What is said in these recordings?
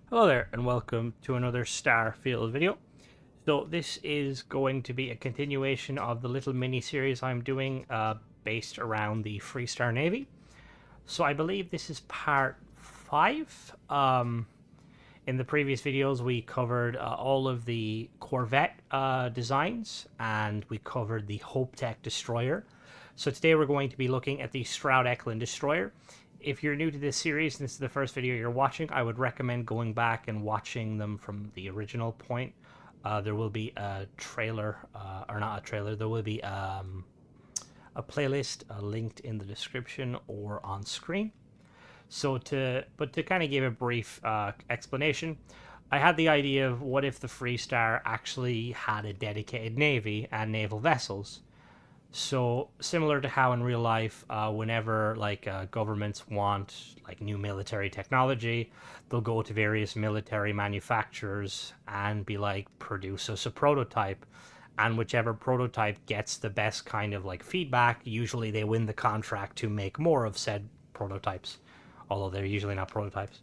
Hello there, and welcome to another Starfield video. So this is going to be a continuation of the little mini-series I'm doing based around the Freestar Navy. So I believe this is part 5. In the previous videos, we covered all of the Corvette designs, and we covered the Hope Tech destroyer. So today we're going to be looking at the Stroud Ecklund destroyer. If you're new to this series and this is the first video you're watching, I would recommend going back and watching them from the original point. There will be a trailer, or not a trailer, there will be a playlist linked in the description or on screen. But to kind of give a brief explanation, I had the idea of what if the Freestar actually had a dedicated navy and naval vessels. So similar to how in real life, whenever governments want like new military technology, they'll go to various military manufacturers and be like, produce us a prototype. And whichever prototype gets the best kind of like feedback, usually they win the contract to make more of said prototypes, although they're usually not prototypes.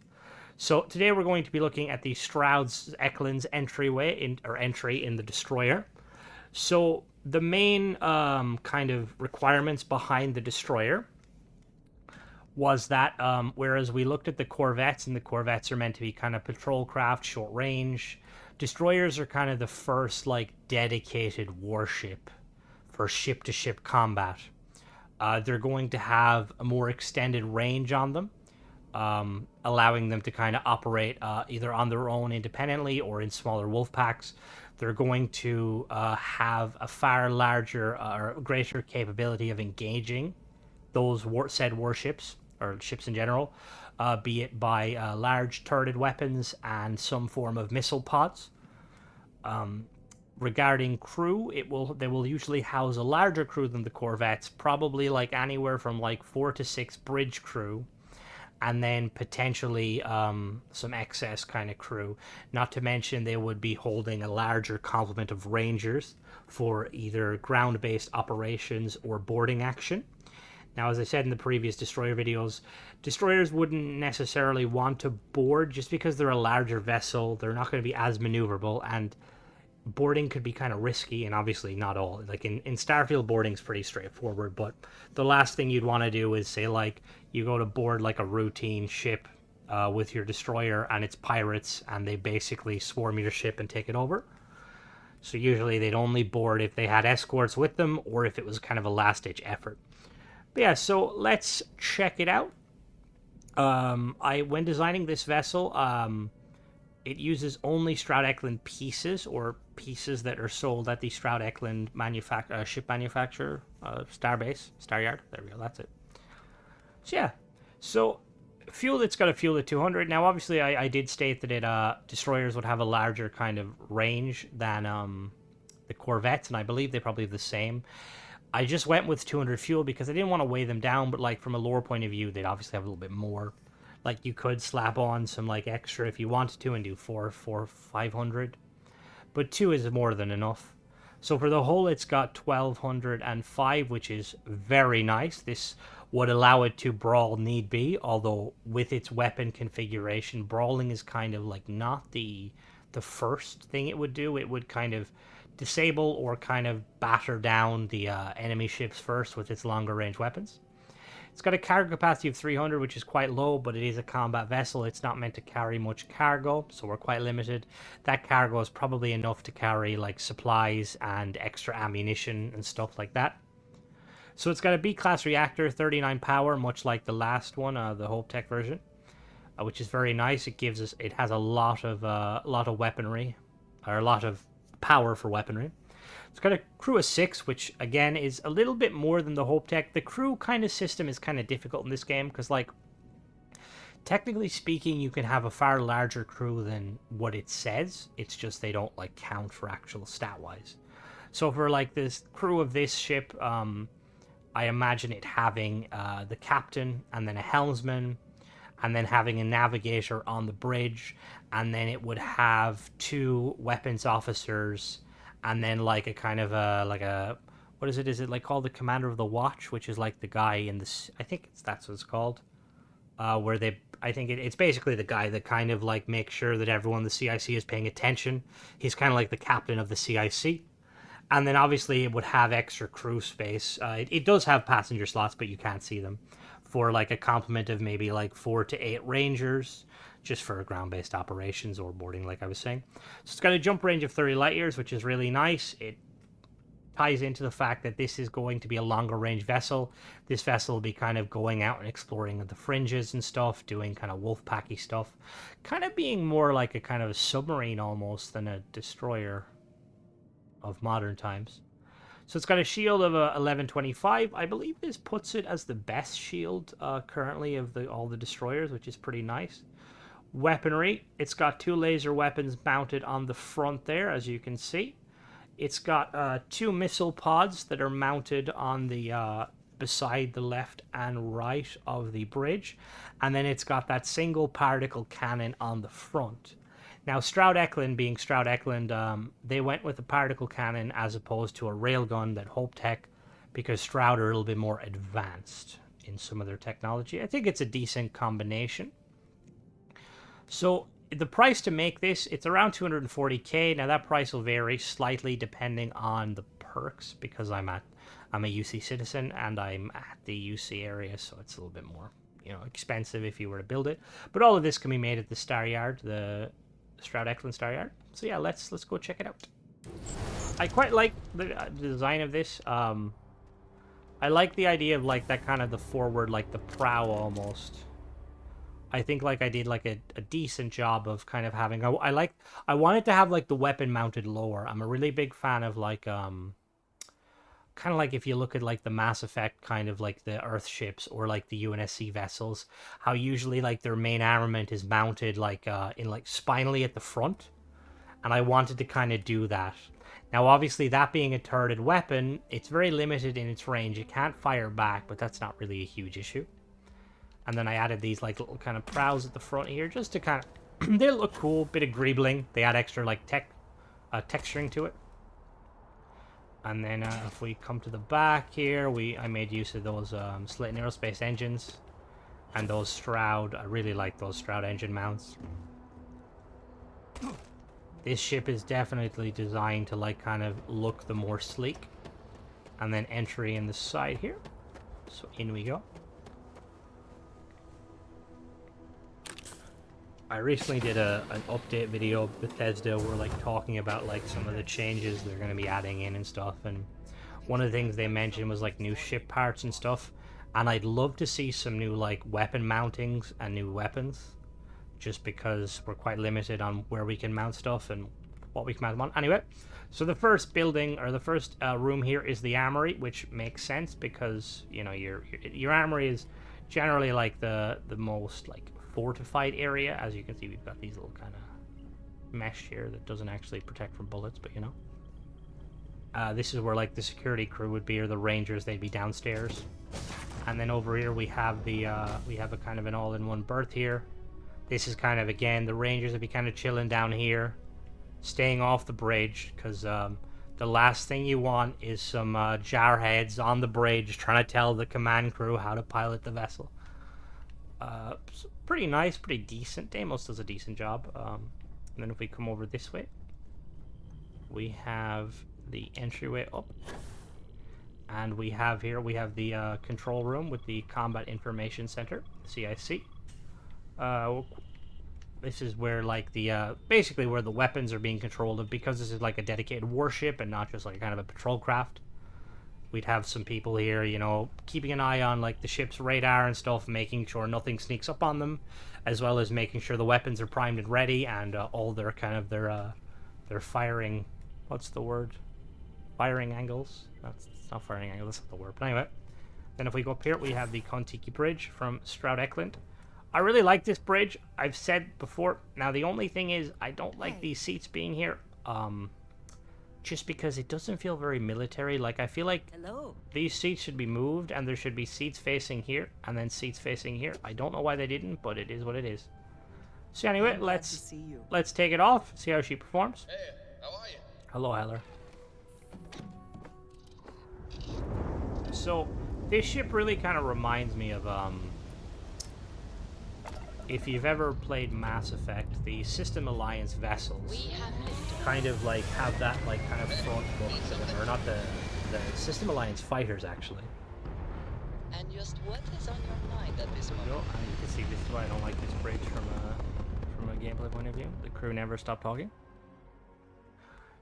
So today we're going to be looking at the Stroud Ecklunds entry in the destroyer. So the main kind of requirements behind the destroyer was that whereas we looked at the corvettes, and the corvettes are meant to be kind of patrol craft, short range, destroyers are kind of the first like dedicated warship for ship to ship combat. They're going to have a more extended range on them, allowing them to kind of operate either on their own independently or in smaller wolf packs. They're going to have a far larger or greater capability of engaging those said warships or ships in general, be it by large turreted weapons and some form of missile pods. Regarding crew, they will usually house a larger crew than the corvettes, probably like anywhere from like 4 to 6 bridge crew, and then potentially some excess kind of crew. Not to mention they would be holding a larger complement of rangers for either ground-based operations or boarding action. Now, as I said in the previous destroyer videos, destroyers wouldn't necessarily want to board just because they're a larger vessel. They're not going to be as maneuverable, and boarding could be kind of risky, and obviously not all. Like in Starfield, boarding's pretty straightforward, but the last thing you'd want to do is say like you go to board like a routine ship with your destroyer and it's pirates and they basically swarm your ship and take it over. So usually they'd only board if they had escorts with them or if it was kind of a last ditch effort. But yeah, so let's check it out. When designing this vessel, it uses only Stroud Ecklund pieces, or pieces that are sold at the Stroud Ecklund ship manufacturer, Starbase, Staryard. There we go, that's it. So yeah, so fuel, it's got a fuel at 200. Now, obviously, I did state that destroyers would have a larger kind of range than the corvettes, and I believe they probably have the same. I just went with 200 fuel because I didn't want to weigh them down, but like from a lore point of view, they'd obviously have a little bit more. Like you could slap on some like extra if you wanted to and do 500, but 2 is more than enough. So for the hull, it's got 1205, which is very nice. This would allow it to brawl need be, although with its weapon configuration, brawling is kind of like not the first thing it would do. It would kind of disable or kind of batter down the enemy ships first with its longer range weapons. It's got a cargo capacity of 300, which is quite low, but it is a combat vessel. It's not meant to carry much cargo, so we're quite limited. That cargo is probably enough to carry like supplies and extra ammunition and stuff like that. So it's got a B-class reactor, 39 power, much like the last one, the Hope Tech version, which is very nice. It has a lot of weaponry, or a lot of power for weaponry. It's got a crew of 6, which again is a little bit more than the Hope Tech. The crew kind of system is kind of difficult in this game because, like, technically speaking, you can have a far larger crew than what it says. It's just they don't like count for actual stat wise. So for like this crew of this ship, I imagine it having the captain and then a helmsman, and then having a navigator on the bridge, and then it would have 2 weapons officers, and then like a kind of a what is it? Is it like called the commander of the watch, which is like the guy in this? I think that's what it's called. where I think it's basically the guy that kind of like makes sure that everyone in the CIC is paying attention. He's kind of like the captain of the CIC. And then obviously it would have extra crew space. It does have passenger slots, but you can't see them, for like a complement of maybe like 4 to 8 rangers, just for ground-based operations or boarding, like I was saying. So it's got a jump range of 30 light years, which is really nice. It ties into the fact that this is going to be a longer range vessel. This vessel will be kind of going out and exploring the fringes and stuff, doing kind of wolf packy stuff, kind of being more like a kind of a submarine almost than a destroyer of modern times. So it's got a shield of 1125. I believe this puts it as the best shield currently of all the destroyers, which is pretty nice. Weaponry, it's got 2 laser weapons mounted on the front there, as you can see. It's got 2 missile pods that are mounted on the beside the left and right of the bridge, and then it's got that single particle cannon on the front. Now, Stroud Ecklund, being Stroud Ecklund, they went with a particle cannon as opposed to a railgun that Hope Tech, because Stroud are a little bit more advanced in some of their technology. I think it's a decent combination. So the price to make this, it's around 240k. Now that price will vary slightly depending on the perks, because I'm a UC citizen and I'm at the UC area, so it's a little bit more, expensive if you were to build it. But all of this can be made at the Star Yard, the Stroud Ecklund Star Yard. So yeah, let's go check it out. I quite like the design of this. I like the idea of like that kind of the forward, like the prow almost. I think like I did like a decent job of kind of having. I wanted to have like the weapon mounted lower. I'm a really big fan of like kind of like if you look at like the Mass Effect kind of like the Earth ships or like the UNSC vessels, how usually like their main armament is mounted like in like spinally at the front, and I wanted to kind of do that. Now obviously that being a turreted weapon, it's very limited in its range. It can't fire back, but that's not really a huge issue. And then I added these like little kind of prows at the front here just to kind of they look cool, bit of greebling. They add extra like texturing to it. And then if we come to the back here, I made use of those Slitton Aerospace engines and those Stroud. I really like those Stroud engine mounts. This ship is definitely designed to like kind of look the more sleek. And then entry in the side here. So in we go. I recently did an update video of Bethesda where like talking about like some of the changes they're going to be adding in and stuff, and one of the things they mentioned was like new ship parts and stuff, and I'd love to see some new like weapon mountings and new weapons, just because we're quite limited on where we can mount stuff and what we can mount them on. Anyway, so the first building or the first room here is the armory, which makes sense because your armory is generally like the most like fortified area. As you can see, we've got these little kind of mesh here that doesn't actually protect from bullets, but this is where like the security crew would be, or the rangers. They'd be downstairs. And then over here we have we have a kind of an all-in-one berth here. This is kind of, again, the rangers would be kind of chilling down here, staying off the bridge, because the last thing you want is some jarheads on the bridge trying to tell the command crew how to pilot the vessel. So pretty nice, pretty decent. Deimos does a decent job. And then if we come over this way, we have the entryway up. And we have the control room with the Combat Information Center, CIC. This is where like the basically where the weapons are being controlled of, because this is like a dedicated warship and not just like kind of a patrol craft. We'd have some people here, keeping an eye on like the ship's radar and stuff, making sure nothing sneaks up on them, as well as making sure the weapons are primed and ready, and all their kind of their firing, what's the word? Firing angles. That's not firing angle. That's not the word. But anyway, then if we go up here, we have the Kontiki Bridge from Stroud Ecklund. I really like this bridge. I've said before. Now the only thing is, I don't like these seats being here. Just because it doesn't feel very military. Like, I feel like these seats should be moved, and there should be seats facing here, and then seats facing here. I don't know why they didn't, but it is what it is. So anyway, let's take it off, see how she performs. Hey, how are you? Hello, Heller. So, this ship really kind of reminds me of, if you've ever played Mass Effect, the System Alliance vessels kind of like have that like kind of front book to them, or not the System Alliance fighters actually. And just what is on your mind at this moment? And you can see this is why I don't like this bridge from a gameplay point of view. The crew never stop talking.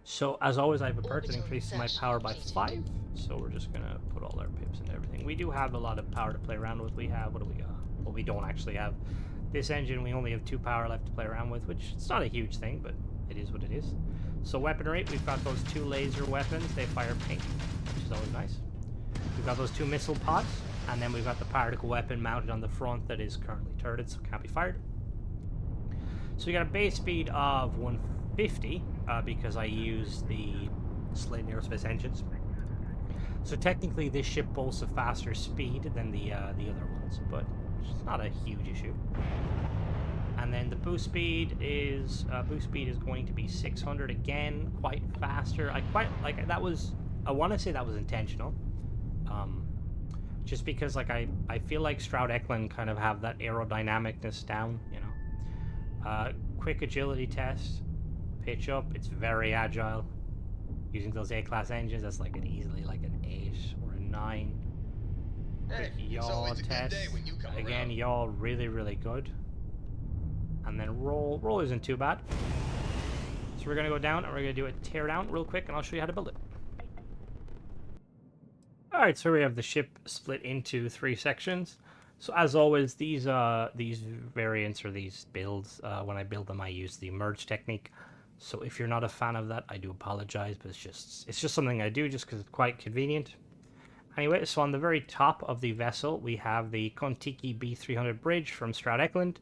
So as always, I have a perk that increases my power by 5. So we're just gonna put all our pips and everything. We do have a lot of power to play around with. We have, what do we got? Well, we don't actually have this engine. We only have 2 power left to play around with, which it's not a huge thing, but it is what it is. So weaponry, we've got those 2 laser weapons. They fire pink, which is always nice. We've got those 2 missile pods, and then we've got the particle weapon mounted on the front that is currently turreted, so can't be fired. So we got a base speed of 150 because I use the Slate Aerospace engines. So technically, this ship boasts a faster speed than the other ones, but it's not a huge issue. And then the boost speed is going to be 600 again, quite faster. I quite like that was. I want to say that was intentional. Just because like I feel like Stroud Ecklund kind of have that aerodynamicness down, you know. Quick agility test, pitch up, it's very agile. Using those A-class engines, that's like easily like an 8 or a 9. Hey, yaw test, again, yaw really, really good. And then roll isn't too bad. So we're gonna go down and we're gonna do a tear down real quick, and I'll show you how to build it. Alright, so we have the ship split into 3 sections. So as always, these variants or these builds, when I build them, I use the merge technique. So if you're not a fan of that, I do apologize, but it's just something I do just because it's quite convenient. Anyway, so on the very top of the vessel, we have the Kontiki B300 bridge from Stroud Ecklund,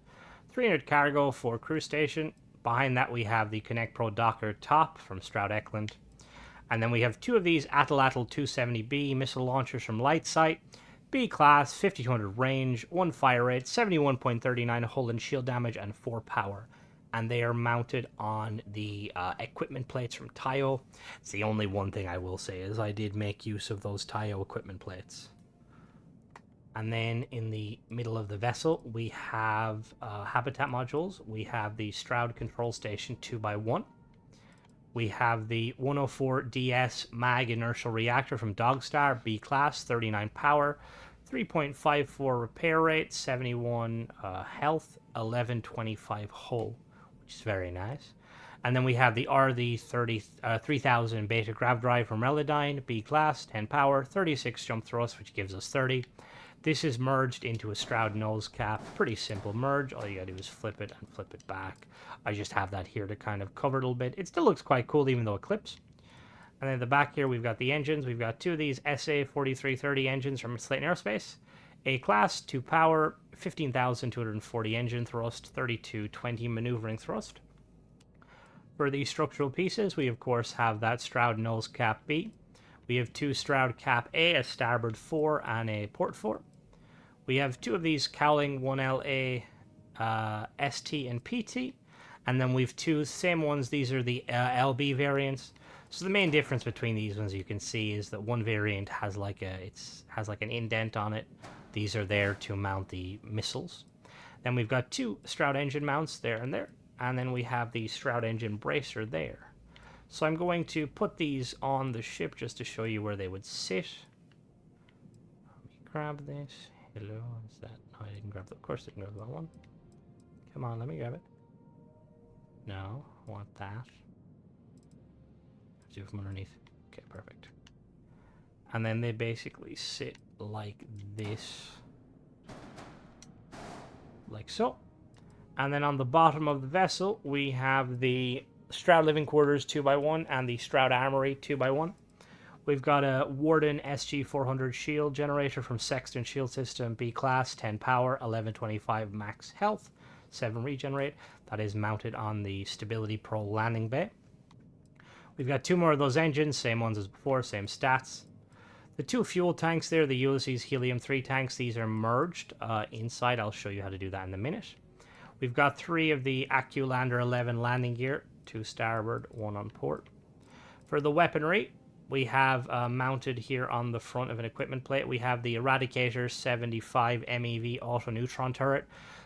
300 cargo for crew station. Behind that, we have the Connect Pro Docker top from Stroud Ecklund. And then we have 2 of these Atlatl 270B missile launchers from Lightsight. B class, 5200 range, 1 fire rate, 71.39 hull and shield damage, and 4 power. And they are mounted on the equipment plates from Tayo. It's the only one thing I will say is I did make use of those Tayo equipment plates. And then in the middle of the vessel, we have habitat modules. We have the Stroud Control Station 2x1. We have the 104DS MAG inertial reactor from Dogstar, B class, 39 power, 3.54 repair rate, 71 health, 1125 hull, which is very nice. And then we have the RD 3000 beta grav drive from Relodyne, B class, 10 power, 36 jump thrust, which gives us 30. This is merged into a Stroud nose cap. Pretty simple merge. All you gotta do is flip it and flip it back. I just have that here to kind of cover it a little bit. It still looks quite cool even though it clips. And then at the back here we've got the engines. We've got 2 of these SA 4330 engines from Slayton Aerospace. A class, 2 power, 15,240 engine thrust, 3220 maneuvering thrust. For the structural pieces, we of course have that Stroud nose cap B. We have 2 Stroud cap A, a starboard 4 and a port 4. We have 2 of these cowling 1LA ST and PT, and then we've 2 same ones. These are the LB variants. So the main difference between these ones you can see is that one variant has like an indent on it. These are there to mount the missiles. Then we've got 2 Stroud engine mounts there and there, and then we have the Stroud engine bracer there. So I'm going to put these on the ship just to show you where they would sit. Let me grab this. Hello, is that? No, I didn't grab that. Of course I didn't grab that one. Come on, let me grab it. No, I want that. Let's do it from underneath. Okay, perfect. And then they basically sit like this. Like so. And then on the bottom of the vessel, we have the Stroud Living Quarters 2x1 and the Stroud Armory 2x1. We've got a Warden SG400 shield generator from Sexton Shield System, B class, 10 power, 1125 max health, 7 regenerate. That is mounted on the Stability Pro landing bay. We've got 2 more of those engines, same ones as before, same stats. The 2 fuel tanks there, the Ulysses Helium-3 tanks, these are merged inside. I'll show you how to do that in a minute. We've got 3 of the AccuLander 11 landing gear, 2 starboard, 1 on port. For the weaponry, we have mounted here on the front of an equipment plate, we have the Eradicator 75 MEV auto neutron turret.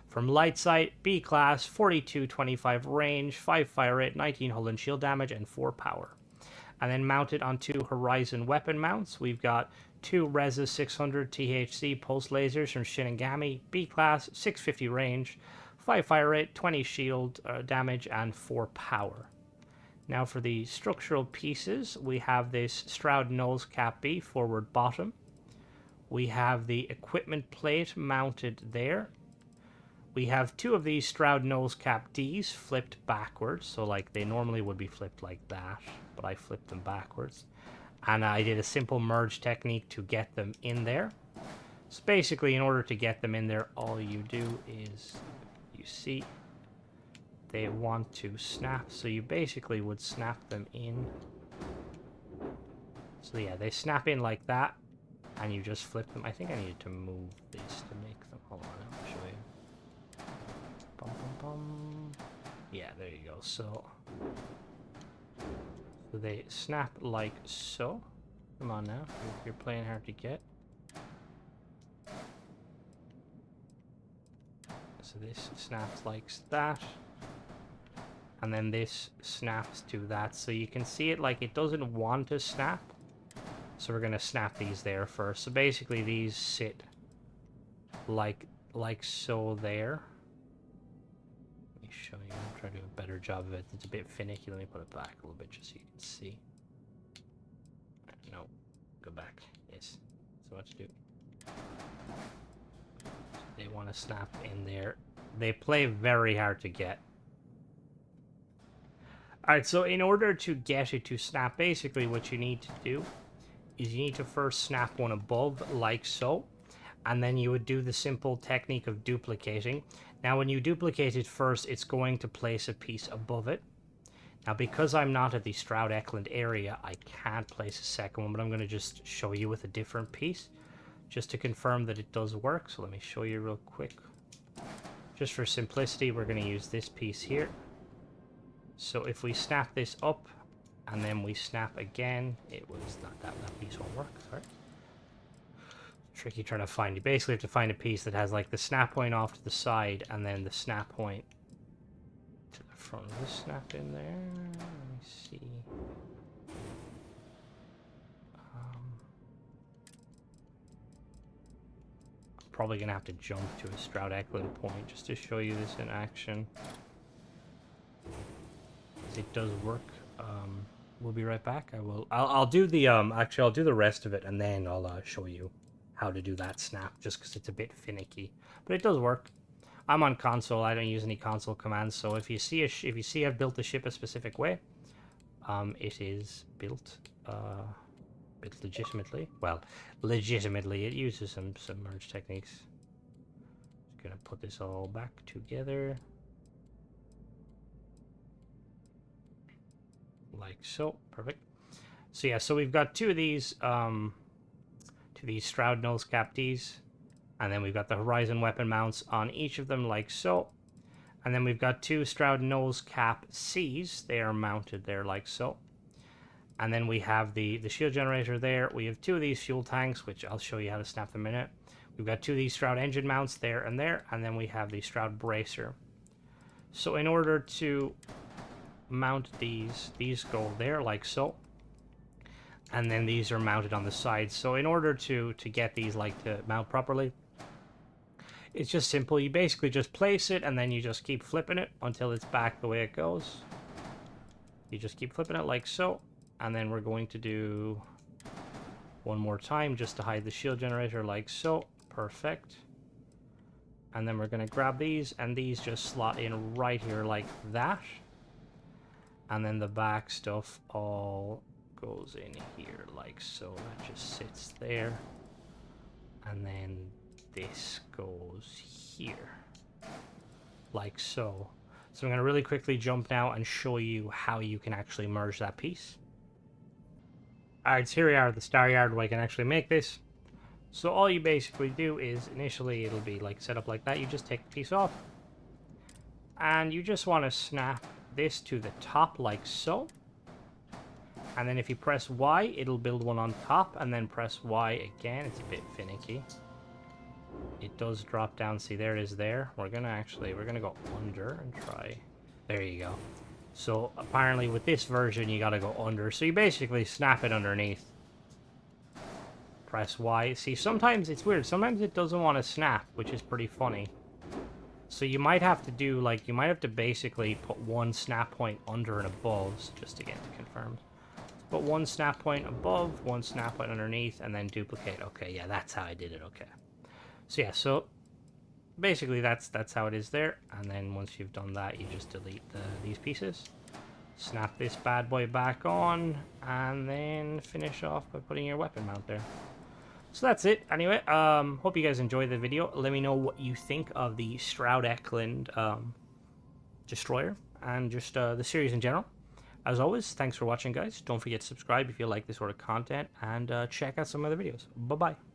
From light sight, B class, 42-25 range, 5 fire rate, 19 hull and shield damage, and 4 power. And then mounted on 2 Horizon weapon mounts, we've got 2 Reza 600 THC pulse lasers from Shinigami, B class, 650 range, 5 fire rate, 20 shield damage, and 4 power. Now for the structural pieces, we have this Stroud nose cap B forward bottom. We have the equipment plate mounted there. We have 2 of these Stroud nose cap Ds flipped backwards, so like they normally would be flipped like that, but I flipped them backwards. And I did a simple merge technique to get them in there. So basically, in order to get them in there, all you do is, you see, they want to snap, so you basically would snap them in. So yeah, they snap in like that, and you just flip them. I think I needed to move this to make them, hold on, I'll show you. Bum, bum, bum. Yeah, there you go. So they snap like so. Come on now, you're playing hard to get. So this snaps like that, and then this snaps to that. So you can see it like it doesn't want to snap. So we're gonna snap these there first. So basically these sit like so there. Show you. I'll try to do a better job of it. It's a bit finicky. Let me put it back a little bit just so you can see. No, go back. Yes, so what to do. They want to snap in there. They play very hard to get. Alright, so in order to get it to snap, basically what you need to do is you need to first snap one above, like so. And then you would do the simple technique of duplicating. Now, when you duplicate it first, it's going to place a piece above it. Now, because I'm not at the Stroud Ecklund area, I can't place a second one, but I'm going to just show you with a different piece, just to confirm that it does work. So let me show you real quick. Just for simplicity, we're going to use this piece here. So if we snap this up, and then we snap again, it was not that piece won't work, sorry. Tricky trying to find. You basically have to find a piece that has like the snap point off to the side and then the snap point to the front. This snap in there. Let me see. I'm probably gonna have to jump to a Stroud Ecklund point just to show you this in action. It does work. We'll be right back. I'll do the actually I'll do the rest of it and then I'll show you how to do that snap, just because it's a bit finicky, but it does work. I'm on console. I don't use any console commands, so if you see I've built the ship a specific way, it is built legitimately. Well, legitimately, it uses some merge techniques. Just gonna put this all back together like so. Perfect. So yeah, so we've got 2 of these Stroud nose cap Ds, and then we've got the Horizon weapon mounts on each of them like so, and then we've got 2 Stroud nose cap Cs. They are mounted there like so, and then we have the shield generator there. We have 2 of these fuel tanks, which I'll show you how to snap them in a minute. We've got 2 of these Stroud engine mounts there, and then we have the Stroud bracer. So in order to mount these go there like so. And then these are mounted on the sides. So in order to get these like to mount properly, it's just simple. You basically just place it and then you just keep flipping it until it's back the way it goes. You just keep flipping it like so. And then we're going to do one more time just to hide the shield generator like so. Perfect. And then we're going to grab these and these just slot in right here like that. And then the back stuff all goes in here like so. That just sits there, and then this goes here like so. So I'm going to really quickly jump now and show you how you can actually merge that piece. Alright, so here we are at the Star Yard where I can actually make this. So all you basically do is initially it'll be like set up like that. You just take the piece off and you just want to snap this to the top like so. And then if you press Y, it'll build one on top, and then press Y again. It's a bit finicky. it does drop down. See, there it is there. We're gonna go under and try. There you go. So apparently with this version, you gotta go under. So you basically snap it underneath. Press Y. See, sometimes it's weird. Sometimes it doesn't want to snap, which is pretty funny. So you might have to do, like, you might have to basically put one snap point under and above, just to get it confirmed. Put one snap point above, one snap point underneath, and then duplicate. Okay, yeah, that's how I did it. Okay. So yeah, so basically that's how it is there. And then once you've done that, you just delete these pieces. Snap this bad boy back on, and then finish off by putting your weapon mount there. So that's it. Anyway, hope you guys enjoyed the video. Let me know what you think of the Stroud Ecklund destroyer and just the series in general. As always, thanks for watching, guys. Don't forget to subscribe if you like this sort of content, and check out some other videos. Bye-bye.